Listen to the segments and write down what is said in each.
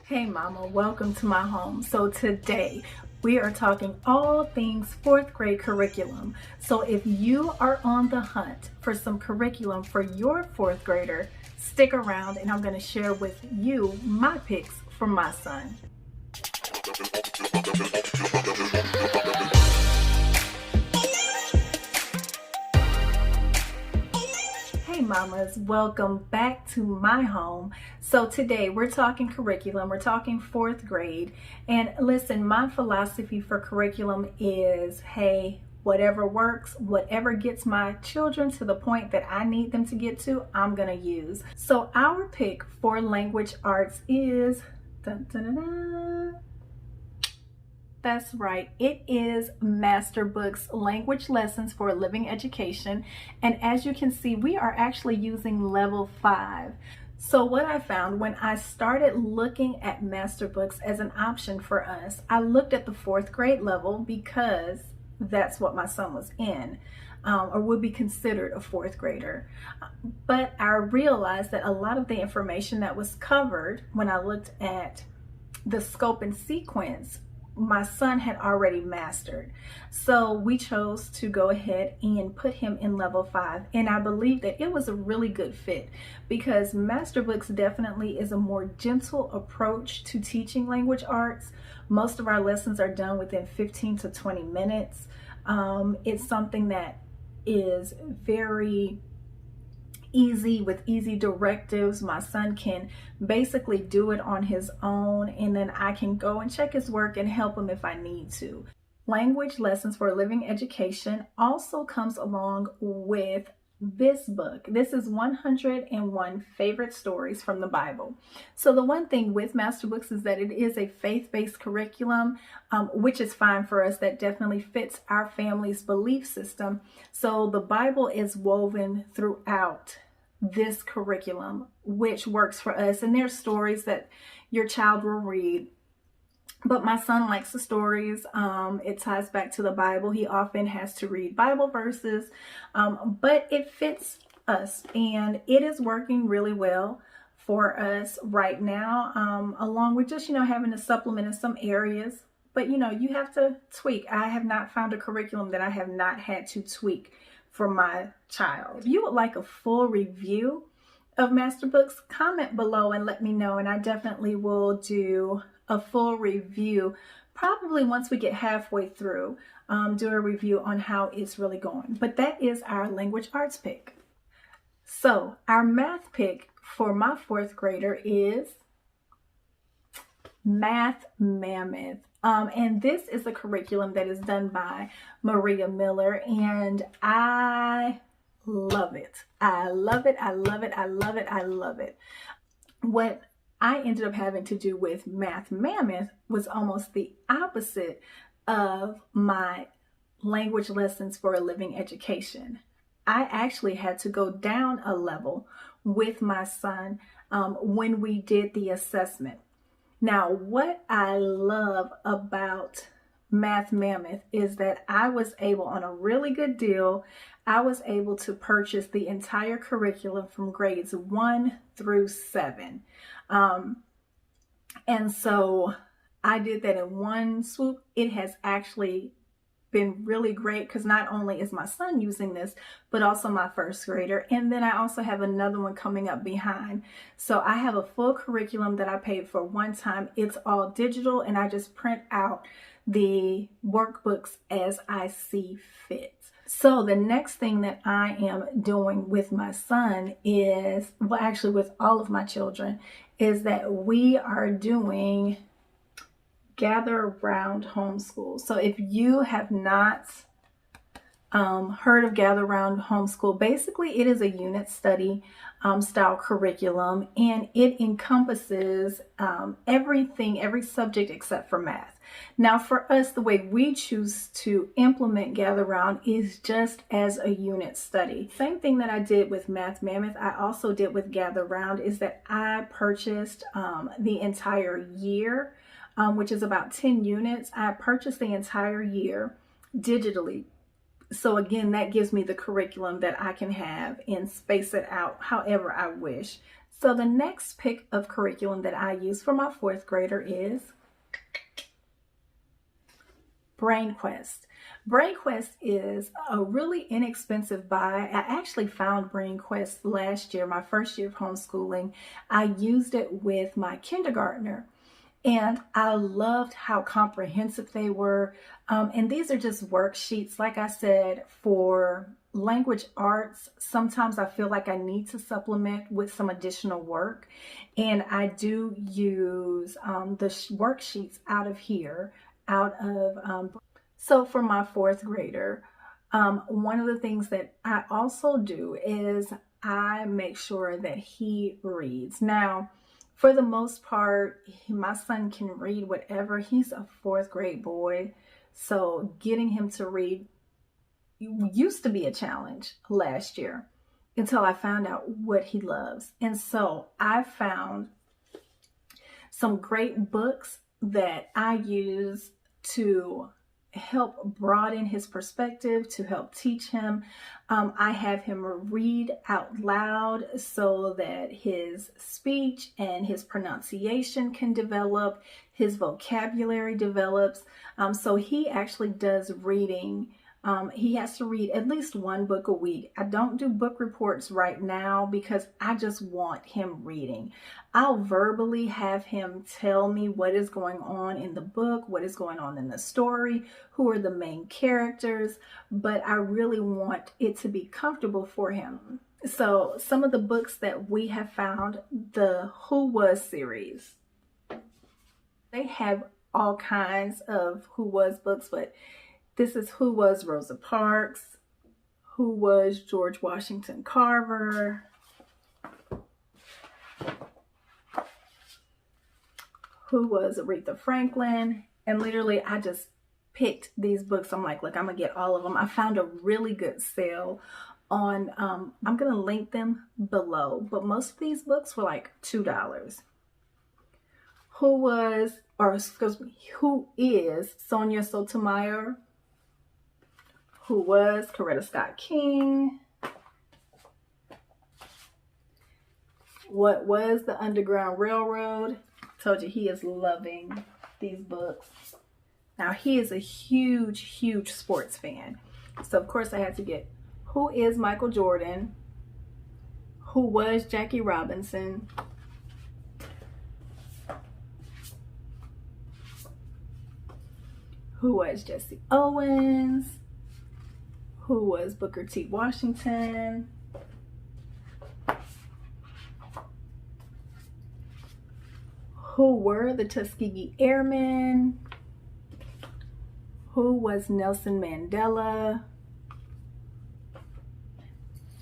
Hey mama, welcome to my home. So today we are talking all things fourth grade curriculum. So if you are on the hunt for some curriculum for your fourth grader, stick around and I'm going to share with you my picks for my son. Hey mamas, welcome back to my home. So today we're talking curriculum, we're talking fourth grade. And listen, my philosophy for curriculum is, hey, whatever works, whatever gets my children to the point that I need them to get to, I'm gonna use. So our pick for language arts is, dun, dun, dun, dun. That's right, it is Master Books Language Lessons for a Living Education. And as you can see, we are actually using level 5. So what I found when I started looking at Master Books as an option for us, I looked at the fourth grade level because that's what my son was in. Or would be considered a fourth grader. But I realized that a lot of the information that was covered when I looked at the scope and sequence, my son had already mastered. So we chose to go ahead and put him in level 5. And I believe that it was a really good fit because Master Books definitely is a more gentle approach to teaching language arts. Most of our lessons are done within 15 to 20 minutes. It's something that is very easy with easy directives. My son can basically do it on his own, and then I can go and check his work and help him if I need to. Language Lessons for a Living Education also comes along with this book. This is 101 Favorite Stories from the Bible. So the one thing with Master Books is that it is a faith-based curriculum, which is fine for us. That definitely fits our family's belief system. So the Bible is woven throughout this curriculum, which works for us. And there's stories that your child will read. But my son likes the stories. It ties back to the Bible. He often has to read Bible verses, but it fits us and it is working really well for us right now, along with just, having to supplement in some areas. But, you have to tweak. I have not found a curriculum that I have not had to tweak for my child. If you would like a full review of Master Books, comment below and let me know, and I definitely will do a full review probably once we get halfway through, do a review on how it's really going. But that is our language arts pick. So our math pick for my fourth grader is Math Mammoth. And this is a curriculum that is done by Maria Miller, and I love it. I love it. I love it. I love it. I love it. What I ended up having to do with Math Mammoth was almost the opposite of my language lessons for a living education. I actually had to go down a level with my son when we did the assessment. Now, what I love about Math Mammoth is that I was able, on a really good deal, I was able to purchase the entire curriculum from grades 1 through 7. And so I did that in one swoop. It has actually been really great because not only is my son using this, but also my first grader. And then I also have another one coming up behind. So I have a full curriculum that I paid for one time. It's all digital and I just print out the workbooks as I see fit. So the next thing that I am doing with my son is, well, actually with all of my children, is that we are doing Gather Around Homeschool. So if you have not heard of Gather Around Homeschool, basically it is a unit study style curriculum, and it encompasses everything, every subject except for math. Now for us, the way we choose to implement Gather Around is just as a unit study. Same thing that I did with Math Mammoth, I also did with Gather Around, is that I purchased the entire year, which is about 10 units. I purchased the entire year digitally. So again, that gives me the curriculum that I can have and space it out however I wish. So the next pick of curriculum that I use for my fourth grader is BrainQuest. BrainQuest is a really inexpensive buy. I actually found BrainQuest last year, my first year of homeschooling. I used it with my kindergartner, and I loved how comprehensive they were. And these are just worksheets, like I said, for language arts. Sometimes I feel like I need to supplement with some additional work, and I do use the worksheets out of here, so for my fourth grader, one of the things that I also do is I make sure that he reads. Now, for the most part, my son can read whatever. He's a fourth grade boy, so getting him to read used to be a challenge last year until I found out what he loves. And so I found some great books that I use to help broaden his perspective, to help teach him. I have him read out loud so that his speech and his pronunciation can develop, his vocabulary develops. So he actually does reading. He has to read at least one book a week. I don't do book reports right now because I just want him reading. I'll verbally have him tell me what is going on in the book, what is going on in the story, who are the main characters, but I really want it to be comfortable for him. So some of the books that we have found, the Who Was series, they have all kinds of Who Was books, but this is Who Was Rosa Parks, Who Was George Washington Carver, Who Was Aretha Franklin. And literally I just picked these books. I'm like, look, I'm gonna get all of them. I found a really good sale on, I'm gonna link them below, but most of these books were like $2. Who is Sonia Sotomayor? Who Was Coretta Scott King? What Was the Underground Railroad? Told you he is loving these books. Now he is a huge, huge sports fan. So of course I had to get Who Is Michael Jordan? Who Was Jackie Robinson? Who Was Jesse Owens? Who Was Booker T. Washington? Who Were the Tuskegee Airmen? Who Was Nelson Mandela?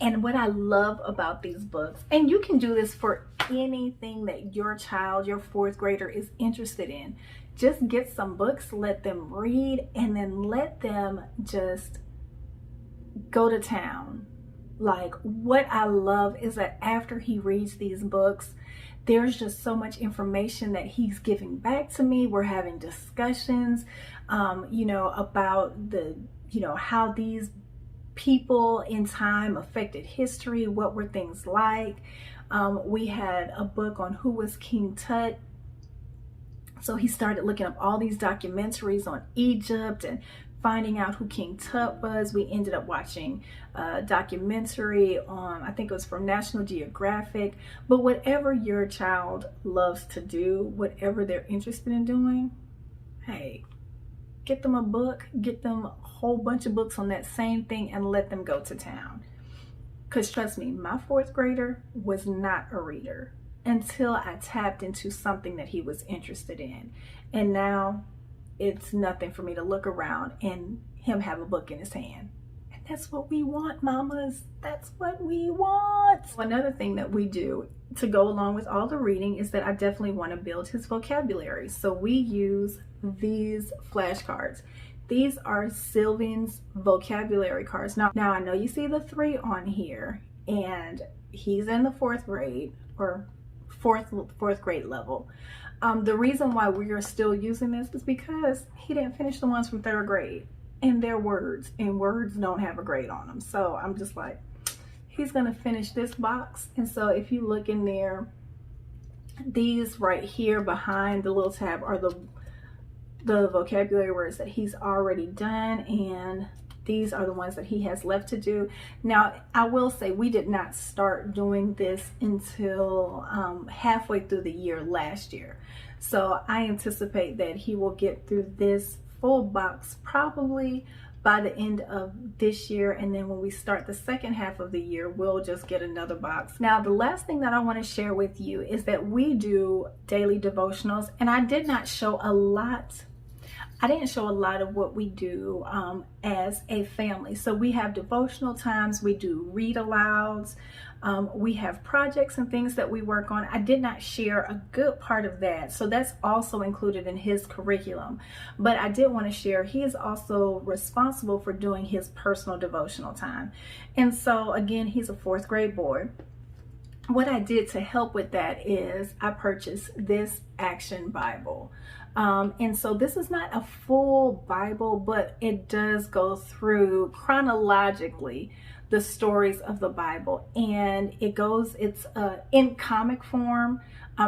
And what I love about these books, and you can do this for anything that your child, your fourth grader, is interested in. Just get some books, let them read, and then let them just go to town. Like, what I love is that after he reads these books, there's just so much information that he's giving back to me. We're having discussions, about how these people in time affected history. What were things like? We had a book on who was King Tut. So he started looking up all these documentaries on Egypt and finding out who King Tut was. We ended up watching a documentary on, I think it was from National Geographic. But whatever your child loves to do, whatever they're interested in doing, hey, get them a book, get them a whole bunch of books on that same thing and let them go to town. Because trust me, my fourth grader was not a reader until I tapped into something that he was interested in. And now it's nothing for me to look around and him have a book in his hand. And that's what we want, mamas. That's what we want. Another thing that we do to go along with all the reading is that I definitely want to build his vocabulary. So we use these flashcards. These are Sylvian's vocabulary cards. Now I know you see the 3 on here, and he's in the 4th grade or fourth grade level. The reason why we are still using this is because he didn't finish the ones from 3rd grade, and they're words, and words don't have a grade on them. So I'm just like, he's going to finish this box. And so if you look in there, these right here behind the little tab are the vocabulary words that he's already done, and these are the ones that he has left to do. Now, I will say we did not start doing this until halfway through the year last year. So I anticipate that he will get through this full box probably by the end of this year, and then when we start the second half of the year, we'll just get another box. Now, the last thing that I want to share with you is that we do daily devotionals, and I didn't show a lot of what we do as a family. So we have devotional times, we do read alouds, we have projects and things that we work on. I did not share a good part of that, so that's also included in his curriculum. But I did want to share, he is also responsible for doing his personal devotional time. And so again, he's a 4th grade boy. What I did to help with that is I purchased this Action Bible. And so this is not a full Bible, but it does go through chronologically the stories of the Bible, and it's in comic form.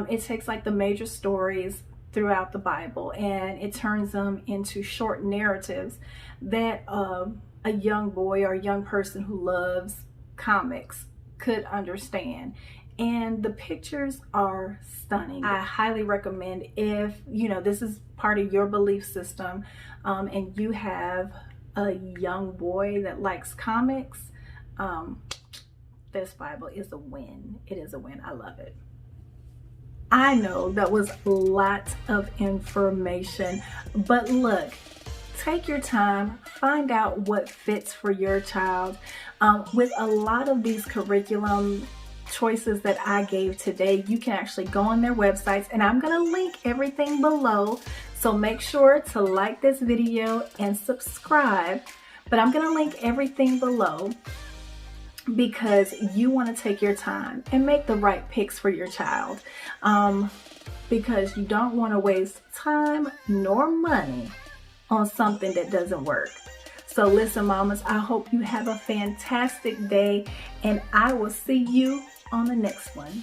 It takes like the major stories throughout the Bible and it turns them into short narratives that a young boy or a young person who loves comics could understand. And the pictures are stunning. I highly recommend, if this is part of your belief system and you have a young boy that likes comics, this Bible is a win. It is a win. I love it. I know that was lots of information, but look, take your time, find out what fits for your child. With a lot of these curriculum choices that I gave today, you can actually go on their websites, and I'm going to link everything below. So make sure to like this video and subscribe, but I'm going to link everything below because you want to take your time and make the right picks for your child, because you don't want to waste time nor money on something that doesn't work. So listen, mamas, I hope you have a fantastic day, and I will see you on the next one.